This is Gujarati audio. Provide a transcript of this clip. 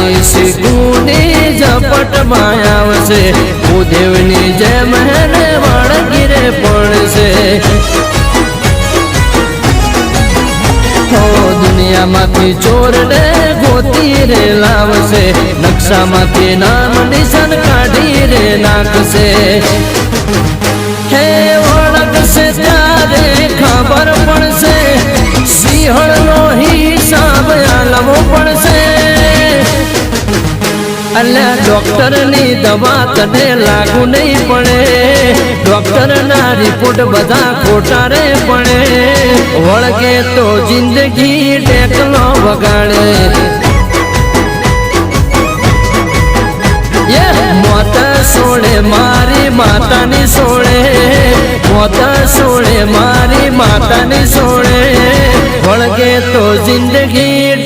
વાળી શીખુની ઝપટમાં આવશે ભૂદેવની જેમ હેને વળગીરે પડશે દુનિયામાંથી ચોરને ગોતી રે લાવશે નકશામાંથી નામ નિશાન કાઢી રે નાખશે હે ઓળખશે ત્યારે ખબર પડશે સિંહણનો હિસાબ આલવો પડશે અલ્યા ડોક્ટરની દવા તને લાગુ નહીં પડે ડોક્ટરના રિપોર્ટ બધા ખોટા રે પડે વળગે તો જિંદગી ટેકલો વગાડે મોત સોળે મારી માતાની સોળે મોત સોળે મારી માતાની સોળે વળગે તો જિંદગી